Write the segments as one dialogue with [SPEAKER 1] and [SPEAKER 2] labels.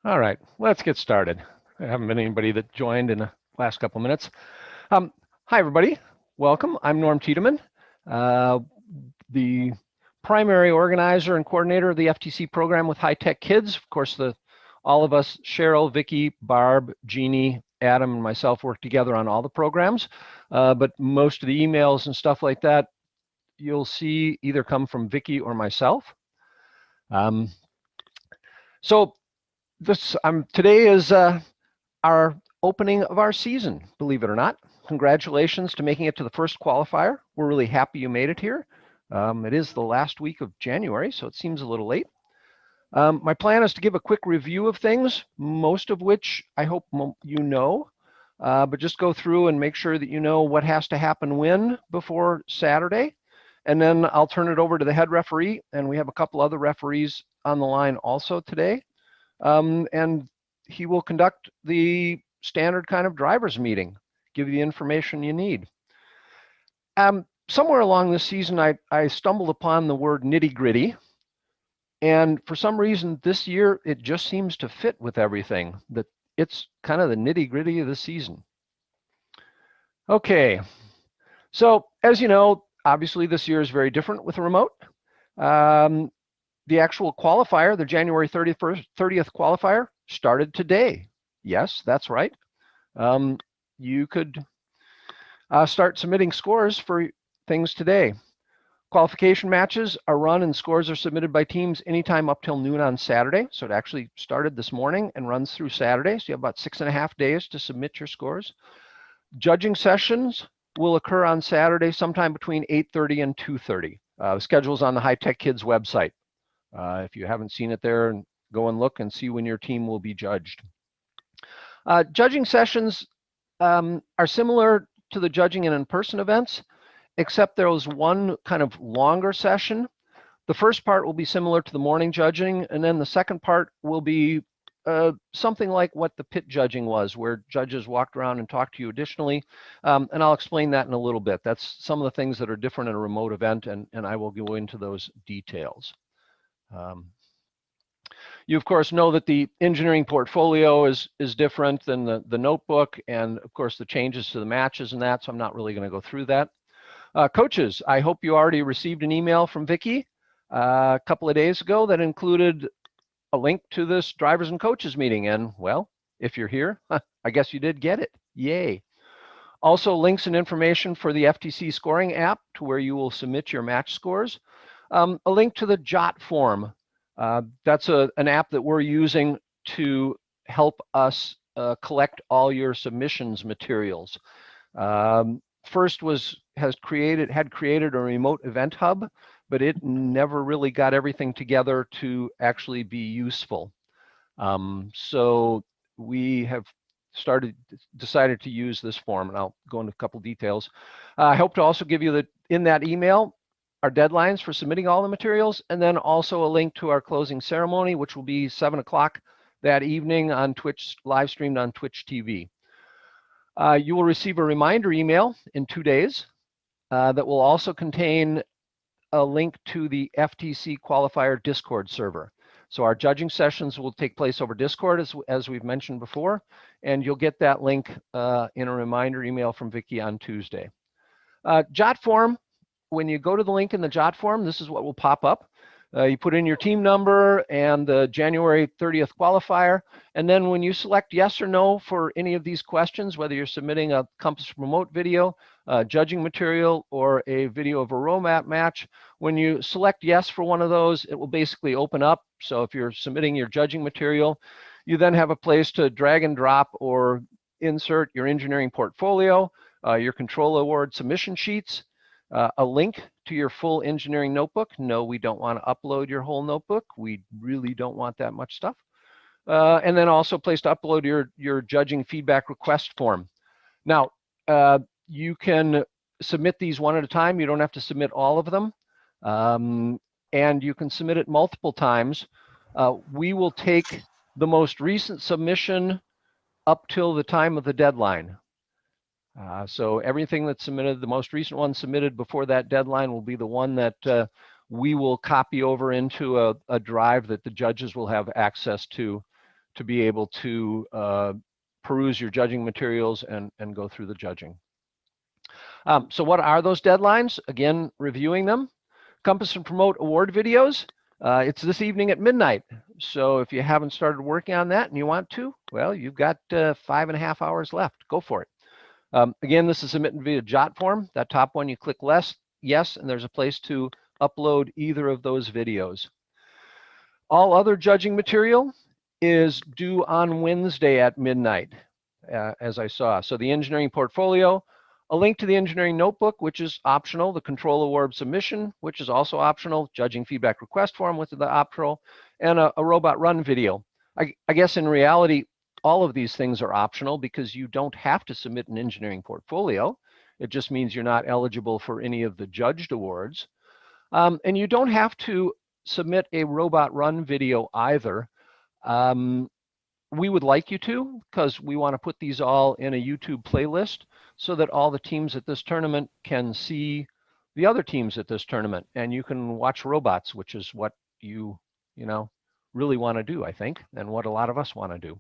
[SPEAKER 1] All right, let's get started. There haven't been anybody that joined in the last couple of minutes. Hi, everybody. Welcome. I'm Norm Tiedemann, the primary organizer and coordinator of the FTC program with High-Tech Kids. Of course, all of us, Cheryl, Vicki, Barb, Jeannie, Adam, and myself work together on all the programs, but most of the emails and stuff like that you'll see either come from Vicki or myself. Today is our opening of our season, believe it or not. Congratulations to making it to the first qualifier. We're really happy you made it here. It is the last week of January, so it seems a little late. My plan is to give a quick review of things, most of which I hope you know, but just go through and make sure that you know what has to happen when before Saturday. And then I'll turn it over to the head referee, and we have a couple other referees on the line also today. And he will conduct the standard kind of driver's meeting, give you the information you need. Somewhere along this season, I stumbled upon the word nitty-gritty, and for some reason this year, it just seems to fit with everything, that it's kind of the nitty-gritty of the season. Okay, so as you know, obviously this year is very different with a remote. The actual qualifier, the January 30th qualifier, started today. Yes, that's right. You could start submitting scores for things today. Qualification matches are run and scores are submitted by teams anytime up till noon on Saturday. So it actually started this morning and runs through Saturday. So you have about 6.5 days to submit your scores. Judging sessions will occur on Saturday sometime between 8:30 and 2:30. The schedule's on the High-Tech Kids website. If you haven't seen it there, go and look and see when your team will be judged. Judging sessions are similar to the judging and in-person events, except there was one kind of longer session. The first part will be similar to the morning judging, and then the second part will be something like what the pit judging was, where judges walked around and talked to you additionally, and I'll explain that in a little bit. That's some of the things that are different in a remote event, and I will go into those details. You of course know that the engineering portfolio is different than the notebook, and of course the changes to the matches and that, so I'm not really going to go through that. Coaches, I hope you already received an email from Vicki a couple of days ago that included a link to this drivers and coaches meeting, and well, if you're here, I guess you did get it. Yay. Also links and information for the FTC scoring app to where you will submit your match scores. A link to the JOT form. That's an app that we're using to help us collect all your submissions materials. First had created a remote event hub, but it never really got everything together to actually be useful. So we have decided to use this form, and I'll go into a couple details. I hope to also give you in that email our deadlines for submitting all the materials, and then also a link to our closing ceremony, which will be 7 o'clock that evening on Twitch, live streamed on Twitch TV. You will receive a reminder email in 2 days that will also contain a link to the FTC qualifier Discord server. So our judging sessions will take place over Discord, as we've mentioned before, and you'll get that link in a reminder email from Vicki on Tuesday. JOT form. When you go to the link in the JOT form, this is what will pop up. You put in your team number and the January 30th qualifier, and then when you select yes or no for any of these questions, whether you're submitting a Compass Remote video, judging material, or a video of a roadmap match, when you select yes for one of those, it will basically open up. So if you're submitting your judging material, you then have a place to drag and drop or insert your engineering portfolio, your control award submission sheets, a link to your full engineering notebook. No, we don't want to upload your whole notebook. We really don't want that much stuff. And then also a place to upload your judging feedback request form. Now, you can submit these one at a time. You don't have to submit all of them. And you can submit it multiple times. We will take the most recent submission up till the time of the deadline. So everything that's submitted, the most recent one submitted before that deadline will be the one that we will copy over into a drive that the judges will have access to to be able to peruse your judging materials and go through the judging. So what are those deadlines? Again, reviewing them. Compass and Promote award videos. It's this evening at midnight. So if you haven't started working on that and you want to, well, you've got 5.5 hours left. Go for it. Again, this is submitted via Jot form. That top one, you click yes, and there's a place to upload either of those videos. All other judging material is due on Wednesday at midnight, as I saw. So the engineering portfolio, a link to the engineering notebook, which is optional, the control award submission, which is also optional, judging feedback request form, which is the optional, and a robot run video. I guess in reality, all of these things are optional because you don't have to submit an engineering portfolio. It just means you're not eligible for any of the judged awards. And you don't have to submit a robot run video either. We would like you to, because we want to put these all in a YouTube playlist so that all the teams at this tournament can see the other teams at this tournament, and you can watch robots, which is what you really want to do, I think, and what a lot of us want to do.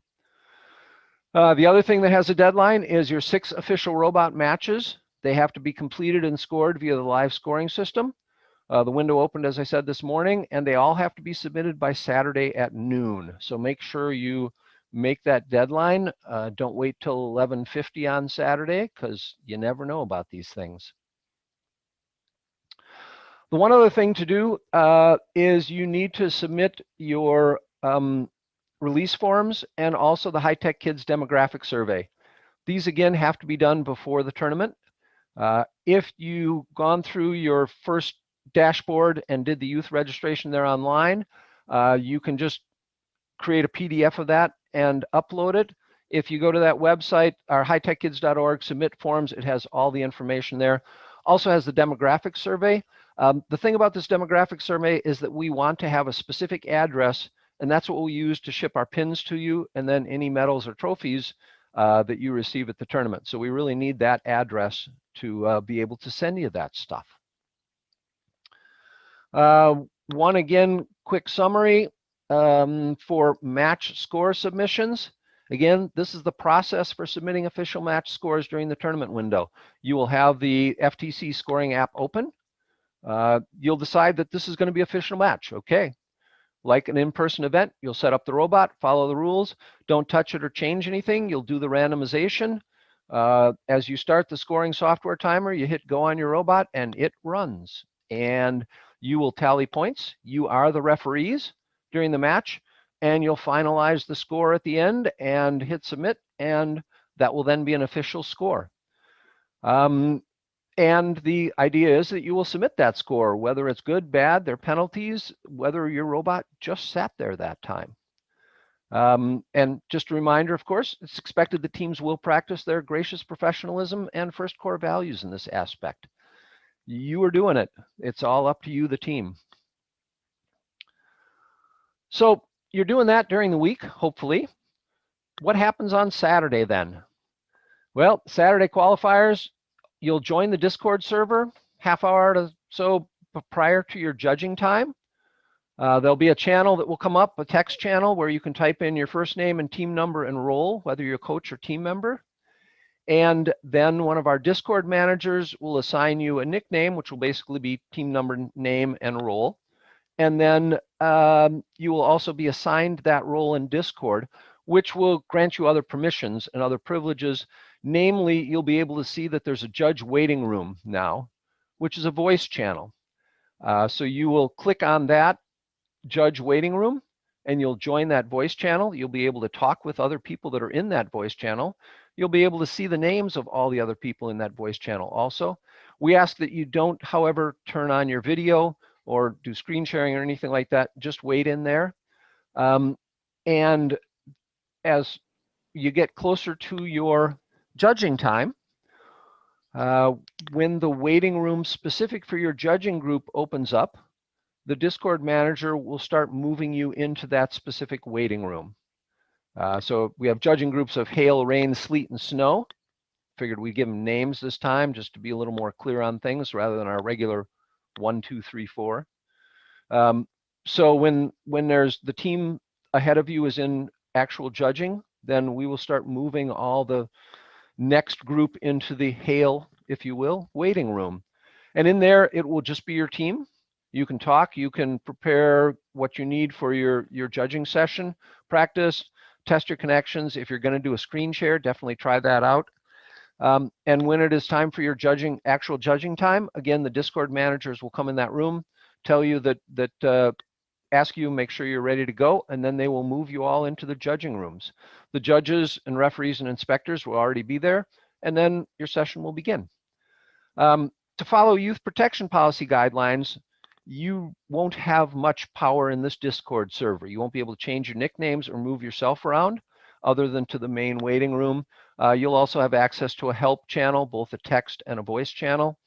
[SPEAKER 1] The other thing that has a deadline is your 6 official robot matches. They have to be completed and scored via the live scoring system. The window opened, as I said, this morning, and they all have to be submitted by Saturday at noon. So make sure you make that deadline. Don't wait till 11:50 on Saturday, because you never know about these things. The one other thing to do is you need to submit your release forms and also the High-Tech Kids demographic survey. These, again, have to be done before the tournament. If you've gone through your first dashboard and did the youth registration there online, you can just create a PDF of that and upload it. If you go to that website, our hightechkids.org, submit forms, it has all the information there. Also has the demographic survey. The thing about this demographic survey is that we want to have a specific address, and that's what we'll use to ship our pins to you, and then any medals or trophies that you receive at the tournament. So we really need that address to be able to send you that stuff. One, again, quick summary for match score submissions. Again, this is the process for submitting official match scores during the tournament window. You will have the FTC scoring app open. You'll decide that this is going to be official match. Okay. Like an in-person event, you'll set up the robot, follow the rules, don't touch it or change anything. You'll do the randomization. As you start the scoring software timer, you hit go on your robot and it runs. And you will tally points. You are the referees during the match, and you'll finalize the score at the end and hit submit, and that will then be an official score. And the idea is that you will submit that score, whether it's good, bad, there are penalties, whether your robot just sat there that time. And just a reminder, of course, it's expected that teams will practice their gracious professionalism and first core values in this aspect. You are doing it. It's all up to you, the team. So you're doing that during the week, hopefully. What happens on Saturday then? Well, Saturday qualifiers, you'll join the Discord server half hour or so prior to your judging time. There'll be a channel that will come up, a text channel, where you can type in your first name and team number and role, whether you're a coach or team member. And then one of our Discord managers will assign you a nickname, which will basically be team number, name, and role. And then you will also be assigned that role in Discord, which will grant you other permissions and other privileges. Namely, you'll be able to see that there's a judge waiting room now, which is a voice channel. So you will click on that judge waiting room, and you'll join that voice channel. You'll be able to talk with other people that are in that voice channel. You'll be able to see the names of all the other people in that voice channel also. We ask that you don't, however, turn on your video or do screen sharing or anything like that. Just wait in there. And as you get closer to your judging time, when the waiting room specific for your judging group opens up, the Discord manager will start moving you into that specific waiting room. So we have judging groups of hail, rain, sleet, and snow. Figured we'd give them names this time just to be a little more clear on things rather than our regular 1, 2, 3, 4. So when there's the team ahead of you is in actual judging, then we will start moving all the next group into the hail, if you will, waiting room. And in there, it will just be your team. You can talk, you can prepare what you need for your judging session, practice, test your connections. If you're going to do a screen share, definitely try that out. And when it is time for your actual judging time, again, the Discord managers will come in that room, tell you ask you, make sure you're ready to go, and then they will move you all into the judging rooms. The judges and referees and inspectors will already be there, and then your session will begin. To follow youth protection policy guidelines, you won't have much power in this Discord server. You won't be able to change your nicknames or move yourself around other than to the main waiting room. You'll also have access to a help channel, both a text and a voice channel.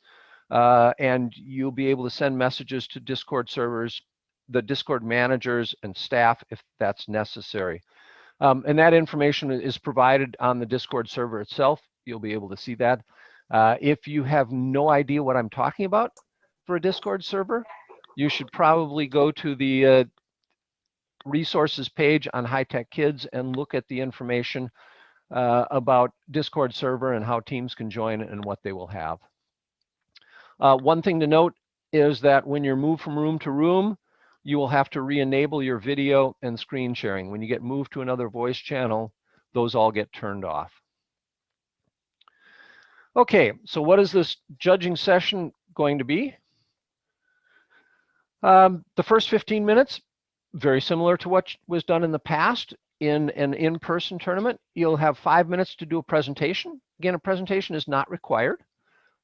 [SPEAKER 1] And you'll be able to send messages to Discord servers, the Discord managers and staff if that's necessary. And that information is provided on the Discord server itself. You'll be able to see that. If you have no idea what I'm talking about for a Discord server, you should probably go to the resources page on HTK Kids and look at the information about Discord server and how teams can join and what they will have. One thing to note is that when you're moved from room to room, you will have to re-enable your video and screen sharing. When you get moved to another voice channel, those all get turned off. Okay, so what is this judging session going to be? The first 15 minutes, very similar to what was done in the past in an in-person tournament. You'll have 5 minutes to do a presentation. Again, a presentation is not required,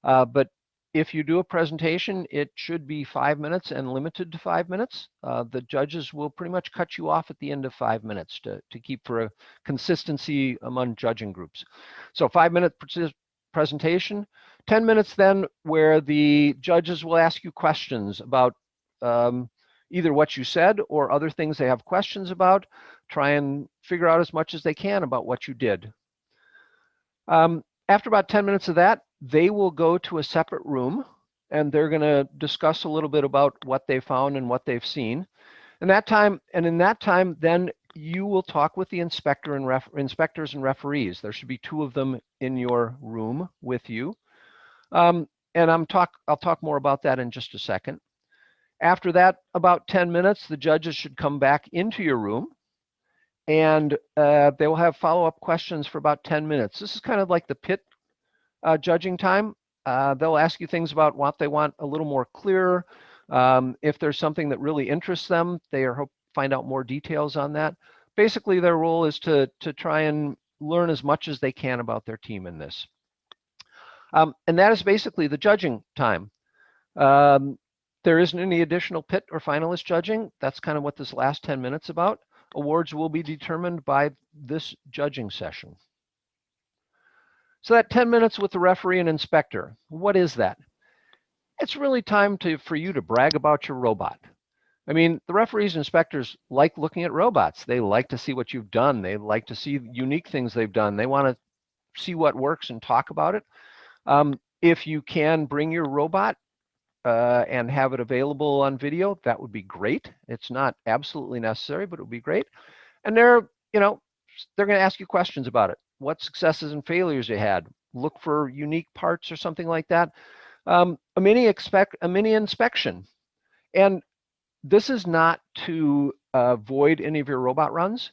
[SPEAKER 1] but if you do a presentation, it should be 5 minutes and limited to 5 minutes. The judges will pretty much cut you off at the end of 5 minutes to keep for a consistency among judging groups. So 5-minute presentation, 10 minutes then where the judges will ask you questions about either what you said or other things they have questions about. Try and figure out as much as they can about what you did. After about 10 minutes of that, they will go to a separate room and they're going to discuss a little bit about what they found and what they've seen. In that time, then you will talk with the inspectors and referees. There should be 2 of them in your room with you. And I'll talk more about that in just a second. After that, about 10 minutes, the judges should come back into your room and they will have follow-up questions for about 10 minutes. This is kind of like the pit judging time. They'll ask you things about what they want a little more clear. If there's something that really interests them, they find out more details on that. Basically, their role is to try and learn as much as they can about their team in this. And that is basically the judging time. There isn't any additional pit or finalist judging. That's kind of what this last 10 minutes about. Awards will be determined by this judging session. So that 10 minutes with the referee and inspector, what is that? It's really time for you to brag about your robot. I mean, the referees and inspectors like looking at robots. They like to see what you've done. They like to see unique things they've done. They want to see what works and talk about it. If you can bring your robot and have it available on video, that would be great. It's not absolutely necessary, but it would be great. And they're going to ask you questions about it. What successes and failures you had. Look for unique parts or something like that. A mini inspection. And this is not to avoid any of your robot runs.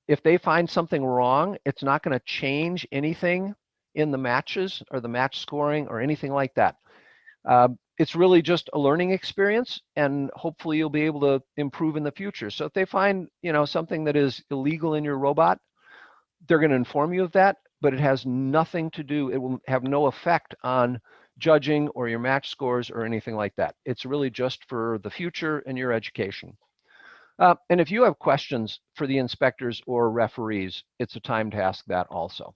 [SPEAKER 1] If they find something wrong, it's not going to change anything in the matches or the match scoring or anything like that. It's really just a learning experience, and hopefully you'll be able to improve in the future. So if they find something that is illegal in your robot, they're going to inform you of that, but it has nothing to do, it will have no effect on judging or your match scores or anything like that. It's really just for the future and your education. And if you have questions for the inspectors or referees, it's a time to ask that also.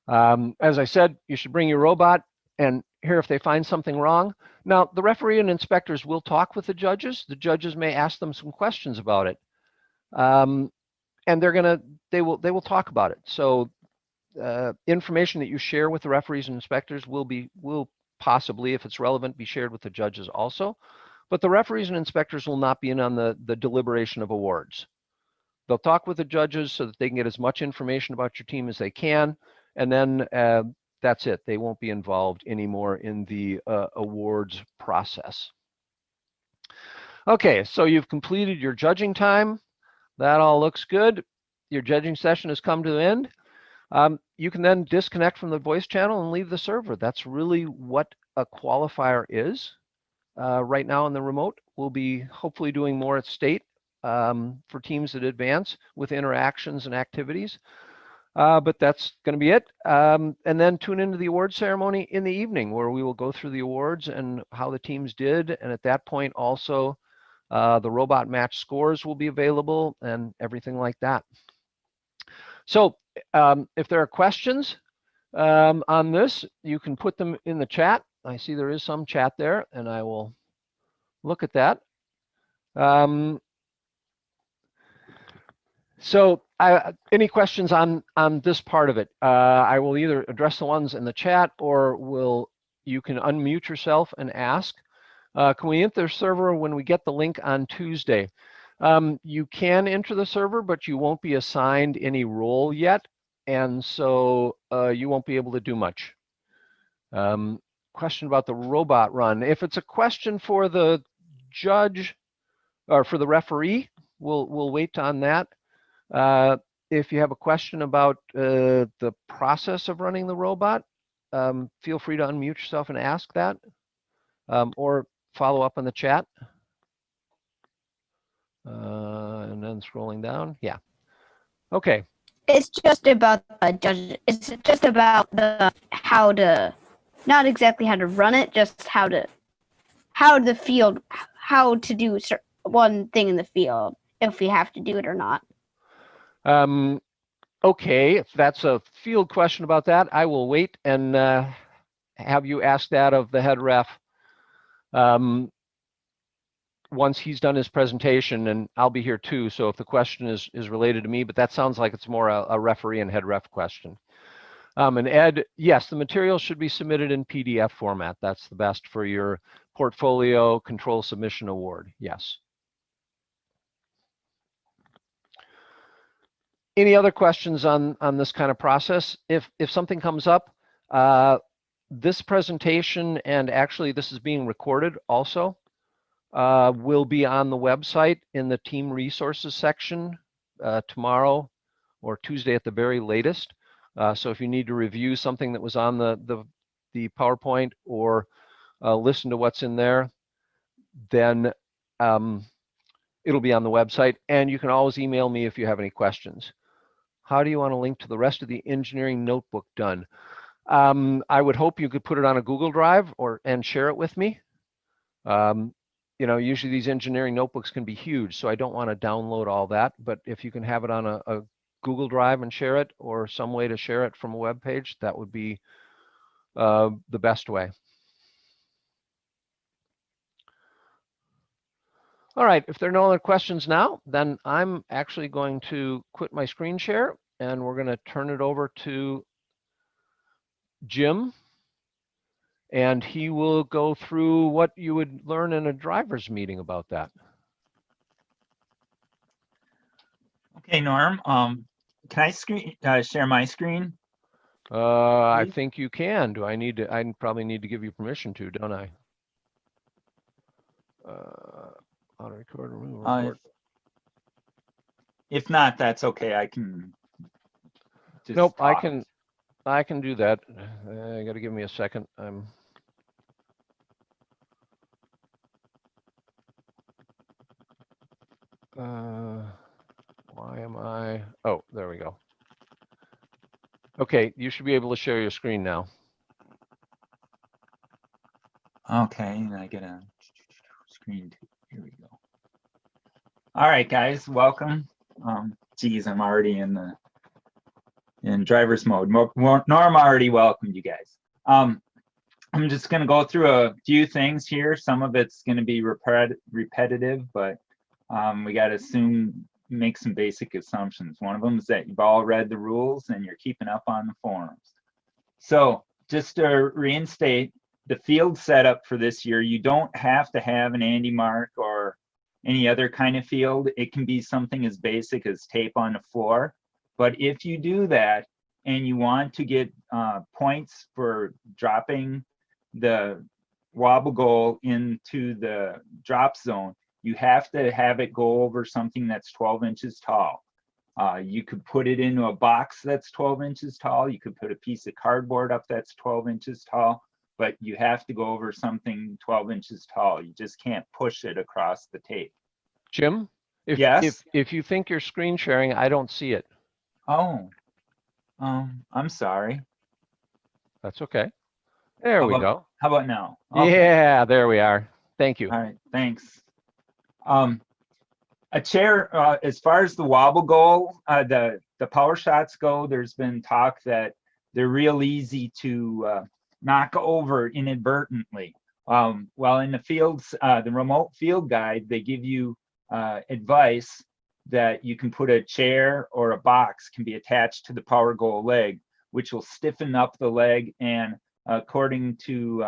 [SPEAKER 1] As I said, you should bring your robot and hear if they find something wrong. Now, the referee and inspectors will talk with the judges. The judges may ask them some questions about it. And they will talk about it. So information that you share with the referees and inspectors will possibly, if it's relevant, be shared with the judges also. But the referees and inspectors will not be in on the deliberation of awards. they'll talk with the judges so that they can get as much information about your team as they can, and then that's it. They won't be involved anymore in the awards process. Okay, so you've completed your judging time. That all looks good. Your judging session has come to an end. You can then disconnect from the voice channel and leave the server. That's really what a qualifier is. Right now in the remote, we'll be hopefully doing more at state for teams that advance with interactions and activities. But that's going to be it. And then tune into the award ceremony in the evening, where we will go through the awards and how the teams did. And at that point also, the robot match scores will be available and everything like that. So if there are questions on this, you can put them in the chat. I see there is some chat there, and I will look at that. So any questions on this part of it? I will either address the ones in the chat, or you can unmute yourself and ask. Can we enter the server when we get the link on Tuesday? You can enter the server, but you won't be assigned any role yet, and so you won't be able to do much. Question about the robot run. If it's a question for the judge or for the referee, we'll wait on that. If you have a question about the process of running the robot, feel free to unmute yourself and ask that, or follow up in the chat. And then scrolling down, yeah. Okay.
[SPEAKER 2] It's just about judge. It's just about how to, not exactly how to run it, just how to do one thing in the field, if we have to do it or not.
[SPEAKER 1] Okay, if that's a field question about that, I will wait and have you ask that of the head ref once he's done his presentation, and I'll be here too. So if the question is related to me, but that sounds like it's more a referee and head ref question. And Ed, yes, the material should be submitted in PDF format. That's the best for your portfolio control submission award. Yes. Any other questions on this kind of process? If something comes up, this presentation, and actually this is being recorded also, will be on the website in the team resources section tomorrow or Tuesday at the very latest. So if you need to review something that was on the PowerPoint or listen to what's in there, then it'll be on the website, and you can always email me if you have any questions. How do you want to link to the rest of the engineering notebook done? I would hope you could put it on a Google Drive and share it with me. You know, usually these engineering notebooks can be huge, so I don't want to download all that. But if you can have it on a Google Drive and share it, or some way to share it from a web page, that would be the best way. All right, if there are no other questions now, then I'm actually going to quit my screen share, and we're going to turn it over to Jim, and he will go through what you would learn in a driver's meeting about that.
[SPEAKER 3] Okay, Norm, can I share my screen?
[SPEAKER 1] I think you can. Do I need to? I probably need to give you permission to, don't I? Auto record, remove report.
[SPEAKER 3] If not, that's okay. I can just
[SPEAKER 1] Nope,
[SPEAKER 3] talk.
[SPEAKER 1] I can do that. I got to give me a second. Why am I? Oh, there we go. Okay, you should be able to share your screen now.
[SPEAKER 3] Okay, I get a screen. Here we go. All right, guys, welcome. Geez, I'm already in driver's mode. Norm already welcomed you guys. I'm just going to go through a few things here. Some of it's going to be repetitive, but we got to make some basic assumptions. One of them is that you've all read the rules and you're keeping up on the forums. So just to reinstate the field setup for this year, you don't have to have an Andy Mark or any other kind of field. It can be something as basic as tape on the floor. But if you do that and you want to get points for dropping the wobble goal into the drop zone, you have to have it go over something that's 12 inches tall. You could put it into a box that's 12 inches tall. You could put a piece of cardboard up that's 12 inches tall, but you have to go over something 12 inches tall. You just can't push it across the tape.
[SPEAKER 1] Jim,
[SPEAKER 3] Yes?
[SPEAKER 1] if you think you're screen sharing, I don't see it.
[SPEAKER 3] Oh, I'm sorry.
[SPEAKER 1] That's okay. There we go.
[SPEAKER 3] How about now?
[SPEAKER 1] Yeah, there we are. Thank you.
[SPEAKER 3] All right, thanks. A chair, as far as the wobble goal, the power shots go, there's been talk that they're real easy to knock over inadvertently. Well, in the fields, the remote field guide, they give you advice that you can put a chair or a box can be attached to the power goal leg, which will stiffen up the leg, and according to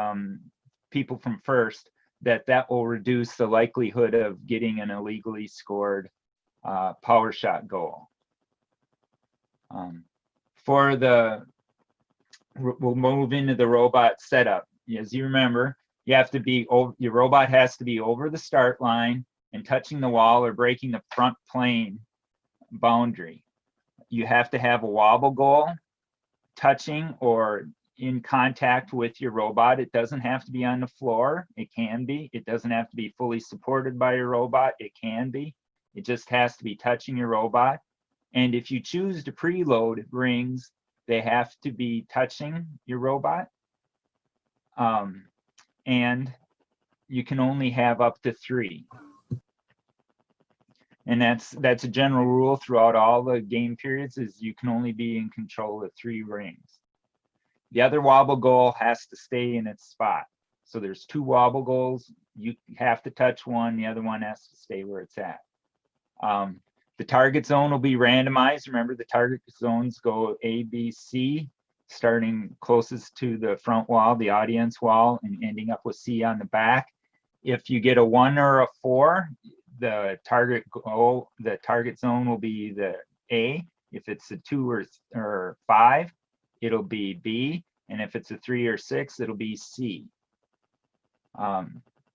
[SPEAKER 3] people from FIRST, that will reduce the likelihood of getting an illegally scored power shot goal. We'll move into the robot setup. As you remember, you have to be your robot has to be over the start line and touching the wall or breaking the front plane boundary. You have to have a wobble goal touching or in contact with your robot. It doesn't have to be on the floor. It can be. It doesn't have to be fully supported by your robot. It can be. It just has to be touching your robot. And if you choose to preload rings, they have to be touching your robot. And you can only have up to 3. And that's a general rule throughout all the game periods, is you can only be in control of 3 rings. The other wobble goal has to stay in its spot. So there's 2 wobble goals. You have to touch one. The other one has to stay where it's at. The target zone will be randomized. Remember, the target zones go A, B, C, starting closest to the front wall, the audience wall, and ending up with C on the back. If you get a 1 or a 4, the target zone will be the A. If it's a 2 or 5, it'll be B, and if it's a 3 or 6, it'll be C.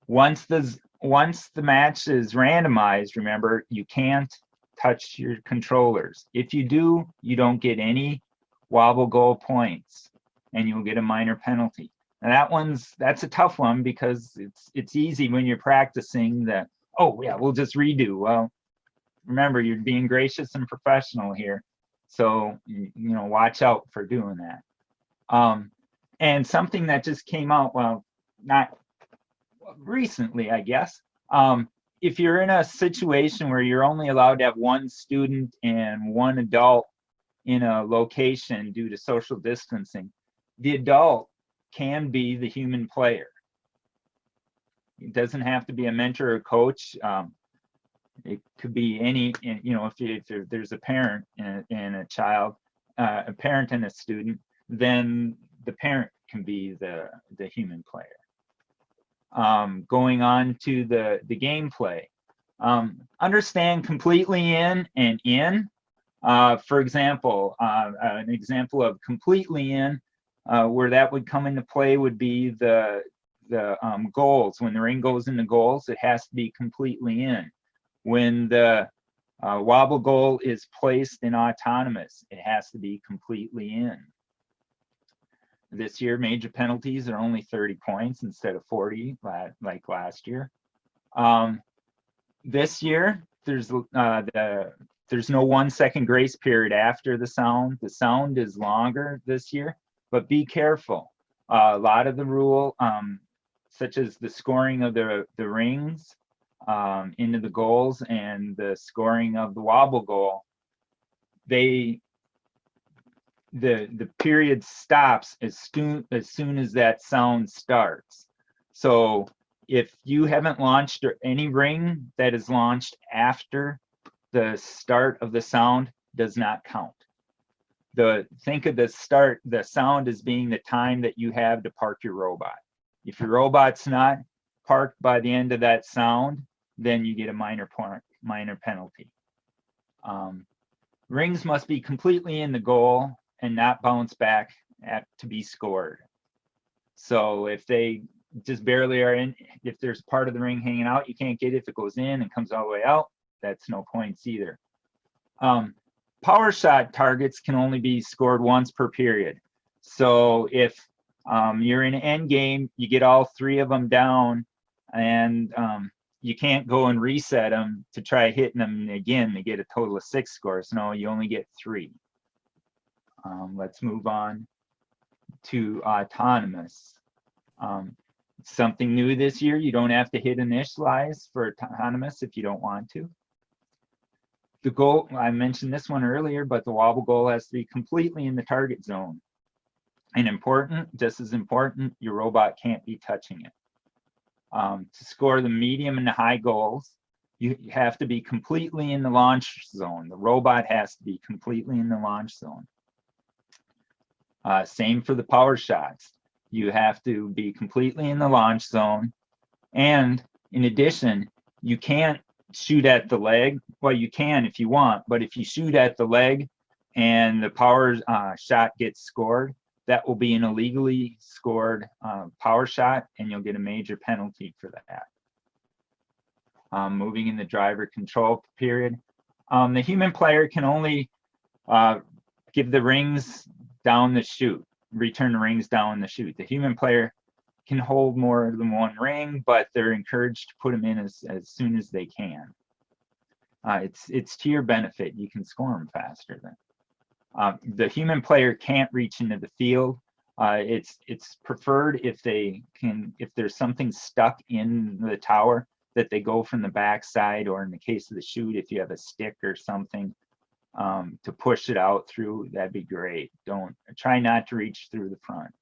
[SPEAKER 3] Once the match is randomized, remember, you can't touch your controllers. If you do, you don't get any wobble goal points, and you'll get a minor penalty. And that's a tough one, because it's easy when you're practicing that, oh yeah, we'll just redo. Well, remember, you're being gracious and professional here. So, watch out for doing that. And something that just came out, well, not recently, I guess. If you're in a situation where you're only allowed to have 1 student and 1 adult in a location due to social distancing, the adult can be the human player. It doesn't have to be a mentor or coach. It could be any, if there's a parent and a child, a parent and a student, then the parent can be the human player. Going on to the gameplay. Understand completely in and in. For example, an example of completely in, where that would come into play would be the goals. When the ring goes into goals, it has to be completely in. When the wobble goal is placed in autonomous, it has to be completely in. This year, major penalties are only 30 points instead of 40, like last year. This year, there's no 1 second grace period after the sound. The sound is longer this year, but be careful. A lot of the rule, such as the scoring of the rings into the goals and the scoring of the wobble goal, the period stops as soon as that sound starts. So if you haven't launched any ring that is launched after the start of the sound, does not count. Think of the sound as being the time that you have to park your robot. If your robot's not parked by the end of that sound, then you get a minor penalty. Rings must be completely in the goal and not bounce back to be scored. So if they just barely are in, if there's part of the ring hanging out, you can't get it. If it goes in and comes all the way out, that's no points either. Power shot targets can only be scored once per period. So if you're in an end game, you get all 3 of them down, and you can't go and reset them to try hitting them again to get a total of 6 scores. No, you only get 3. Let's move on to autonomous. Something new this year, you don't have to hit initialize for autonomous if you don't want to. The goal, I mentioned this one earlier, but the wobble goal has to be completely in the target zone. And important, just as important, your robot can't be touching it. To score the medium and the high goals, you have to be completely in the launch zone. The robot has to be completely in the launch zone. Same for the power shots. You have to be completely in the launch zone. And in addition, you can't shoot at the leg. Well, you can if you want, but if you shoot at the leg and the power shot gets scored, that will be an illegally scored power shot, and you'll get a major penalty for that. Moving in the driver control period, the human player can only give the rings down the chute, return the rings down the chute. The human player can hold more than one ring, but they're encouraged to put them in as soon as they can. It's to your benefit. You can score them faster then. The human player can't reach into the field. It's preferred if there's something stuck in the tower, that they go from the back side, or in the case of the chute, if you have a stick or something to push it out through, that'd be great. Try not to reach through the front.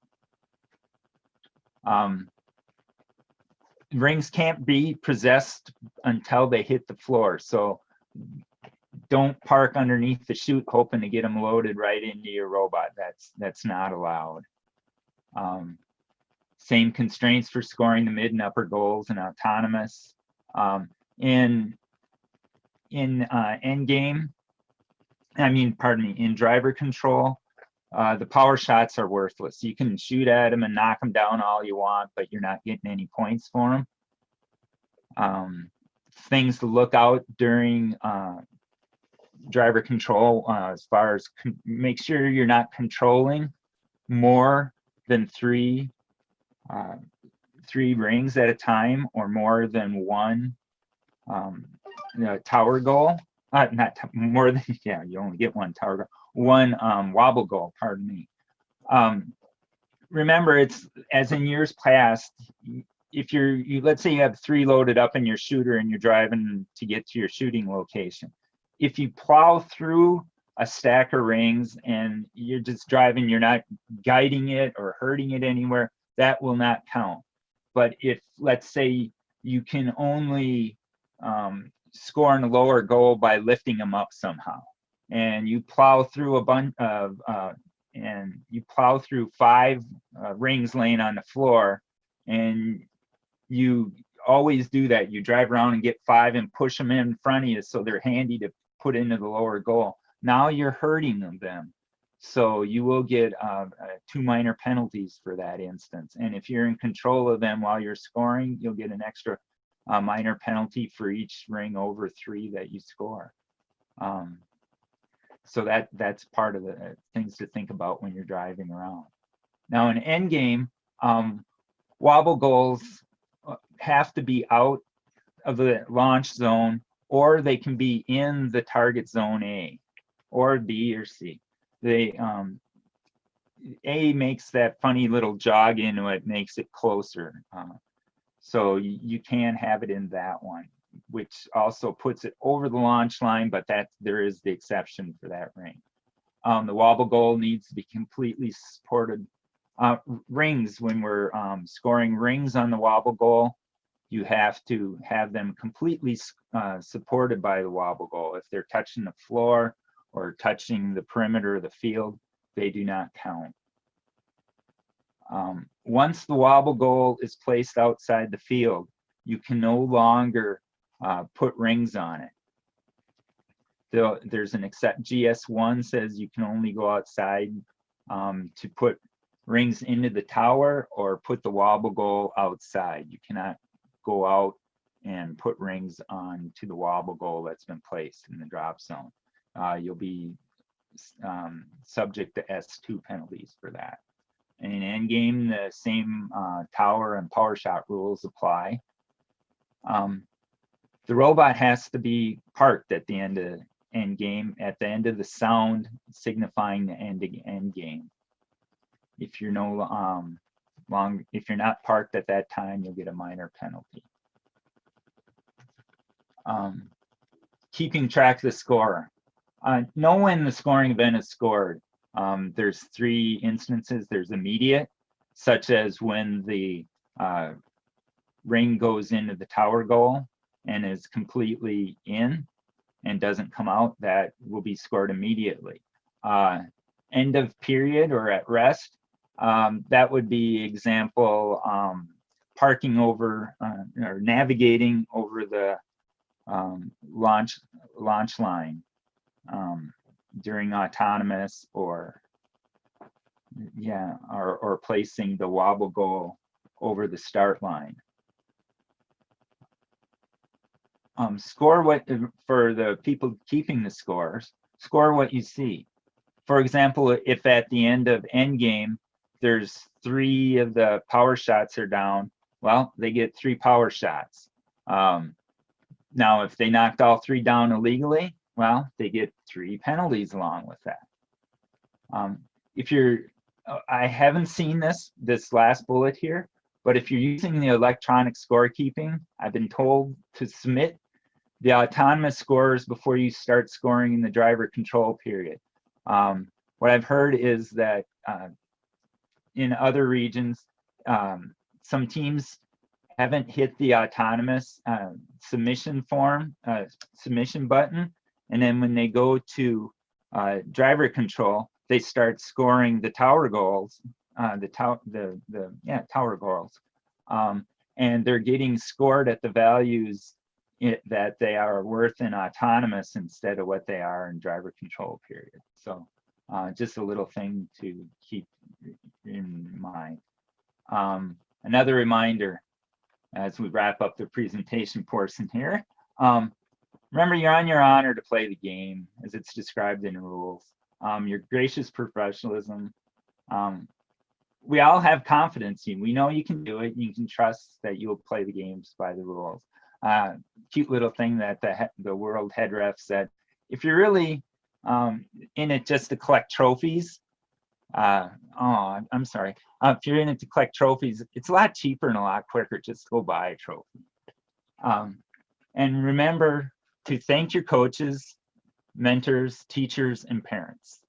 [SPEAKER 3] Rings can't be possessed until they hit the floor. So don't park underneath the chute hoping to get them loaded right into your robot. That's not allowed. Same constraints for scoring the mid and upper goals and autonomous. In end game, in driver control, the power shots are worthless. You can shoot at them and knock them down all you want, but you're not getting any points for them. Things to look out during driver control, as far as make sure you're not controlling more than three rings at a time, or more than one tower goal. Not more than, yeah, you only get one tower goal. One wobble goal, pardon me. Remember, it's as in years past, if let's say you have 3 loaded up in your shooter and you're driving to get to your shooting location. If you plow through a stack of rings and you're just driving, you're not guiding it or hurting it anywhere, that will not count. But if, let's say, you can only score in a lower goal by lifting them up somehow, and you plow through a bunch of and you plow through 5 rings laying on the floor, and you always do that. You drive around and get 5 and push them in front of you so they're handy to put into the lower goal. Now you're hurting them. So you will get 2 minor penalties for that instance. And if you're in control of them while you're scoring, you'll get an extra minor penalty for each ring over 3 that you score. So that's part of the things to think about when you're driving around. Now in end game, wobble goals have to be out of the launch zone, or they can be in the target zone A, or B, or C. A makes that funny little jog into it, makes it closer. So you can have it in that one, which also puts it over the launch line, but there is the exception for that ring. The wobble goal needs to be completely supported. Rings, when we're scoring rings on the wobble goal, you have to have them completely supported by the wobble goal. If they're touching the floor or touching the perimeter of the field, they do not count. Once the wobble goal is placed outside the field, you can no longer put rings on it. There's an except GS1 says you can only go outside to put rings into the tower or put the wobble goal outside. You cannot go out and put rings on to the wobble goal that's been placed in the drop zone. You'll be subject to S2 penalties for that. And in endgame, the same tower and power shot rules apply. The robot has to be parked at the end of endgame, at the end of the sound signifying the end of endgame. If you're if you're not parked at that time, you'll get a minor penalty. Keeping track of the score. Know when the scoring event is scored. There's 3 instances. There's immediate, such as when the ring goes into the tower goal and is completely in and doesn't come out, that will be scored immediately. End of period or at rest, that would be example parking over or navigating over the launch line during autonomous, or or placing the wobble goal over the start line. Score what, for the people keeping the scores, score what you see. For example, if at the end of endgame there's 3 of the power shots are down, well, they get 3 power shots. Now, if they knocked all 3 down illegally, well, they get 3 penalties along with that. If you're, I haven't seen this last bullet here, but if you're using the electronic scorekeeping, I've been told to submit the autonomous scores before you start scoring in the driver control period. What I've heard is that in other regions, some teams haven't hit the autonomous submission form, submission button, and then when they go to driver control, they start scoring the tower goals, tower goals, and they're getting scored at the values that they are worth in autonomous instead of what they are in driver control period. So just a little thing to keep in mind. Another reminder as we wrap up the presentation portion here. Remember, you're on your honor to play the game as it's described in the rules. Your gracious professionalism. We all have confidence in you. We know you can do it. You can trust that you'll play the games by the rules. Cute little thing that the world head ref said, if you're really in it just to collect trophies, I'm sorry. If you're in it to collect trophies, it's a lot cheaper and a lot quicker just to go buy a trophy. And remember to thank your coaches, mentors, teachers, and parents.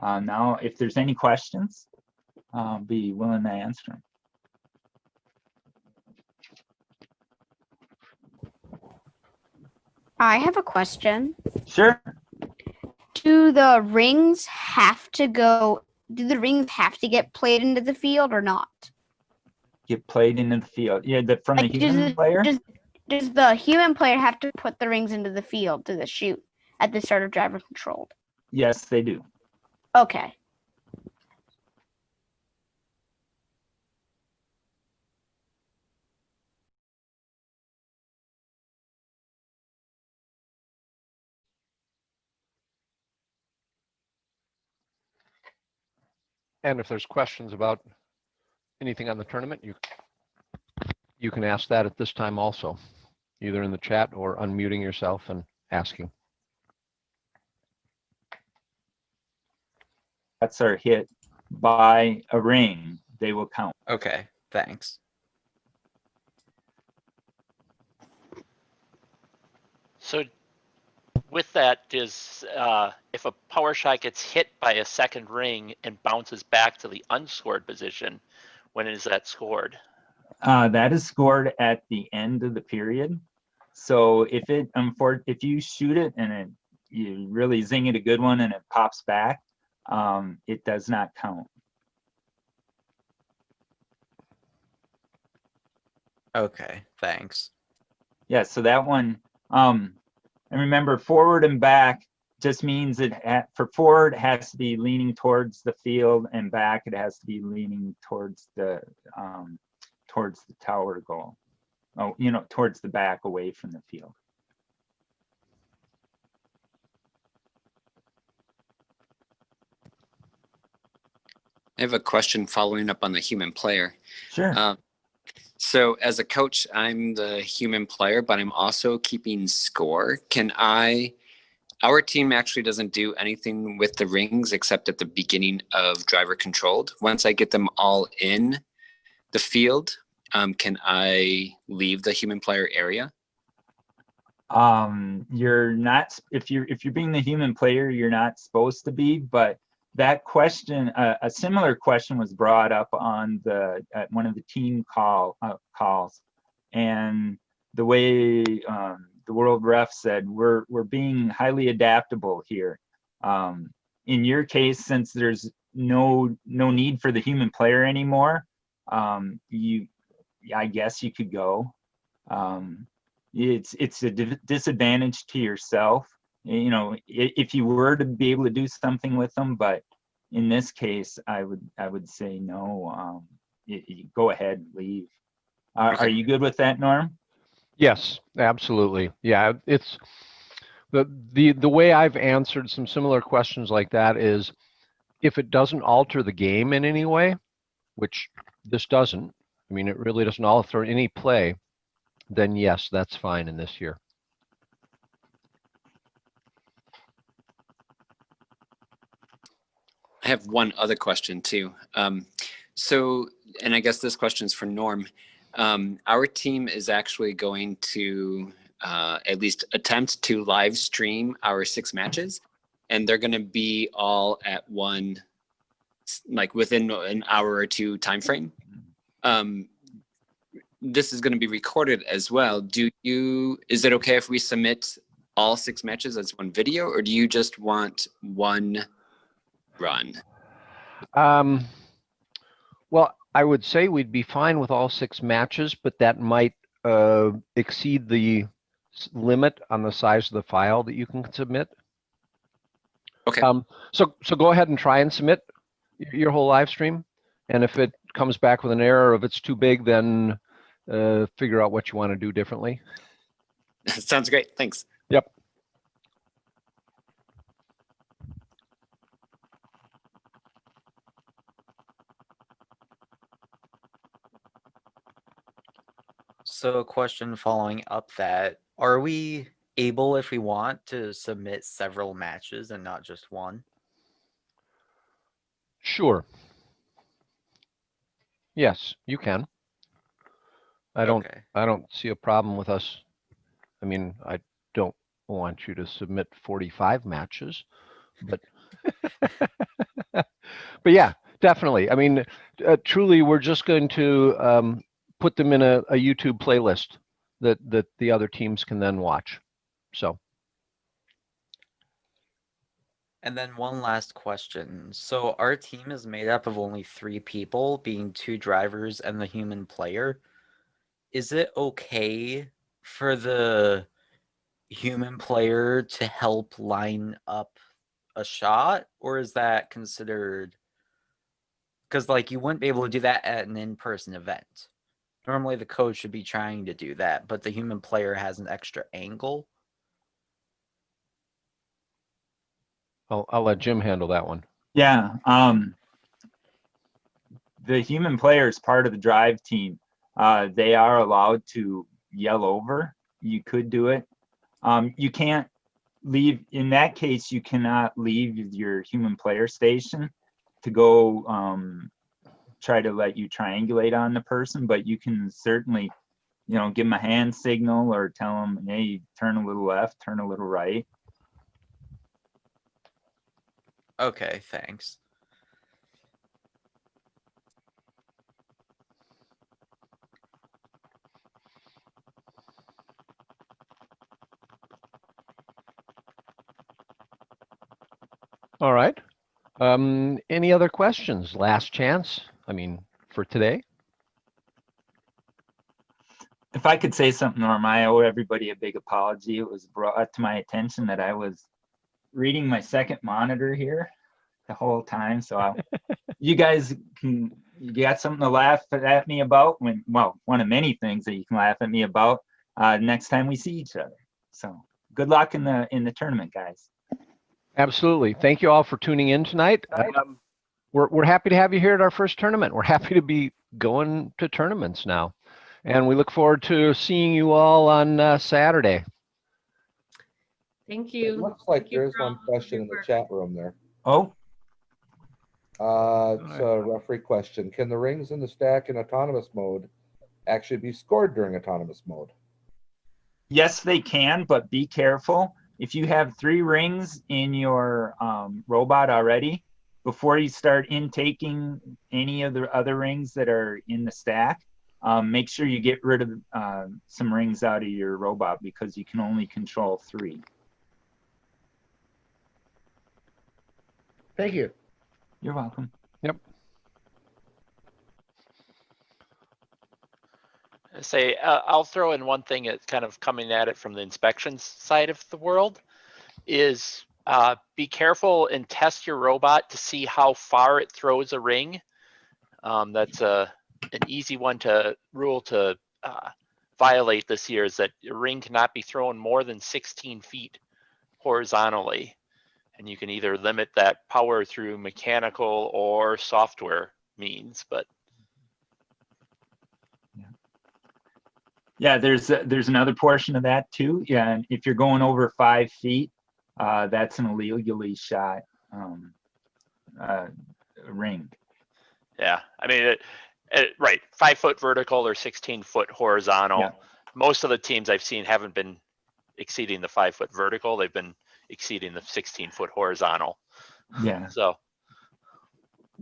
[SPEAKER 3] Now, if there's any questions, I'll be willing to answer them.
[SPEAKER 2] I have a question.
[SPEAKER 3] Sure.
[SPEAKER 2] Do the rings have to get played into the field or not?
[SPEAKER 3] Get played into the field. Yeah, from the human player?
[SPEAKER 2] Does the human player have to put the rings into the field to the shoot at the start of driver controlled?
[SPEAKER 3] Yes, they do.
[SPEAKER 2] Okay.
[SPEAKER 1] And if there's questions about anything on the tournament, you can ask that at this time also, either in the chat or unmuting yourself and asking.
[SPEAKER 3] That's our hit by a ring. They will count.
[SPEAKER 4] Okay, thanks.
[SPEAKER 5] So with that, is if a power shot gets hit by a second ring and bounces back to the unscored position, when is that scored?
[SPEAKER 3] That is scored at the end of the period. So if you shoot it and you really zing it a good one and it pops back, it does not count.
[SPEAKER 4] Okay, thanks.
[SPEAKER 3] Yeah, so that one, and remember forward and back just means for forward it has to be leaning towards the field, and back it has to be leaning towards the tower goal. Oh, towards the back, away from the field.
[SPEAKER 4] I have a question following up on the human player.
[SPEAKER 3] Sure.
[SPEAKER 4] So as a coach, I'm the human player, but I'm also keeping score. Our team actually doesn't do anything with the rings except at the beginning of driver controlled. Once I get them all in the field, can I leave the human player area?
[SPEAKER 3] You're not, if you're being the human player, you're not supposed to be, but that question, a similar question was brought up on at one of the team calls, and the way the world ref said, we're being highly adaptable here. In your case, since there's no need for the human player anymore, I guess you could go. It's a disadvantage to yourself, if you were to be able to do something with them, but in this case, I would say no. Go ahead, leave. Are you good with that, Norm?
[SPEAKER 1] Yes, absolutely. Yeah, it's the way I've answered some similar questions like that is, if it doesn't alter the game in any way, which this doesn't, I mean, it really doesn't alter any play, then yes, that's fine in this year.
[SPEAKER 4] I have one other question too. So, and I guess this question is for Norm. Our team is actually going to at least attempt to live stream our 6 matches, and they're going to be all at one, like within an hour or two time frame. This is going to be recorded as well. Is it okay if we submit all 6 matches as one video, or do you just want one run?
[SPEAKER 1] Well, I would say we'd be fine with all 6 matches, but that might exceed the limit on the size of the file that you can submit.
[SPEAKER 4] Okay.
[SPEAKER 1] So go ahead and try and submit your whole live stream, and if it comes back with an error, if it's too big, then figure out what you want to do differently.
[SPEAKER 4] Sounds great. Thanks.
[SPEAKER 1] Yep.
[SPEAKER 6] So a question following up that, are we able, if we want, to submit several matches and not just one?
[SPEAKER 1] Sure. Yes, you can. I don't see a problem with us. I mean, I don't want you to submit 45 matches, but but yeah, definitely. I mean, truly, we're just going to put them in a YouTube playlist that the other teams can then watch. So.
[SPEAKER 6] And then one last question. So our team is made up of only 3 people, being 2 drivers and the human player. Is it okay for the human player to help line up a shot, or is that considered, because like you wouldn't be able to do that at an in-person event? Normally the coach should be trying to do that, but the human player has an extra angle.
[SPEAKER 1] I'll let Jim handle that one.
[SPEAKER 3] Yeah. The human player is part of the drive team. They are allowed to yell over. You could do it. You can't leave. In that case, you cannot leave your human player station to go try to let you triangulate on the person, but you can certainly, give them a hand signal or tell them, hey, turn a little left, turn a little right.
[SPEAKER 6] Okay, thanks.
[SPEAKER 1] All right. Any other questions? Last chance. I mean, for today.
[SPEAKER 3] If I could say something, Norm, I owe everybody a big apology. It was brought to my attention that I was reading my second monitor here the whole time. So you guys you got something to laugh at me about well, one of many things that you can laugh at me about next time we see each other. So good luck in the tournament, guys.
[SPEAKER 1] Absolutely. Thank you all for tuning in tonight. We're happy to have you here at our first tournament. We're happy to be going to tournaments now. And we look forward to seeing you all on Saturday.
[SPEAKER 7] Thank
[SPEAKER 8] It
[SPEAKER 7] you.
[SPEAKER 8] looks like
[SPEAKER 7] Thank you
[SPEAKER 8] there is
[SPEAKER 7] for all
[SPEAKER 8] one
[SPEAKER 7] of
[SPEAKER 8] question
[SPEAKER 7] your
[SPEAKER 8] in the
[SPEAKER 7] work.
[SPEAKER 8] chat room there.
[SPEAKER 3] Oh,
[SPEAKER 8] It's a referee question. Can the rings in the stack in autonomous mode actually be scored during autonomous mode?
[SPEAKER 3] yes, they can, but be careful. If you have 3 rings in your robot already, before you start intaking any of the other rings that are in the stack, make sure you get rid of some rings out of your robot because you can only control 3.
[SPEAKER 8] Thank you.
[SPEAKER 3] You're welcome.
[SPEAKER 5] Say, I'll throw in one thing that's kind of coming at it from the inspections side of the world is be careful and test your robot to see how far it throws a ring. That's an easy one to rule to violate this year is that a ring cannot be thrown more than 16 feet horizontally. And you can either limit that power through mechanical or software means, but
[SPEAKER 3] Yeah, there's another portion of that too. Yeah, and if you're going over 5 feet, that's an illegally shot ring.
[SPEAKER 5] yeah, I mean, right, 5 foot vertical or 16 foot horizontal.
[SPEAKER 3] Yeah.
[SPEAKER 5] Most of the teams I've seen haven't been exceeding the 5 foot vertical. They've been exceeding the 16 foot horizontal.
[SPEAKER 3] Yeah,
[SPEAKER 5] So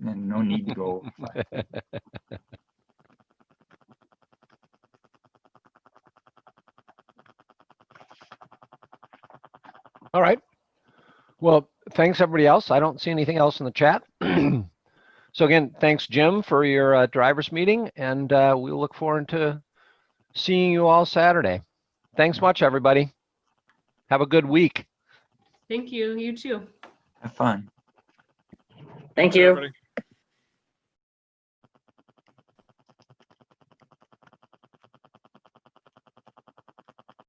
[SPEAKER 3] and no need to go over 5 feet.
[SPEAKER 1] All right. Well, thanks everybody else. I don't see anything else in the chat. So again, thanks Jim for your drivers meeting, and we look forward to seeing you all Saturday. Thanks much, everybody. Have a good week.
[SPEAKER 7] Thank you. You too.
[SPEAKER 3] Have fun.
[SPEAKER 9] Thank you.
[SPEAKER 10] Everybody.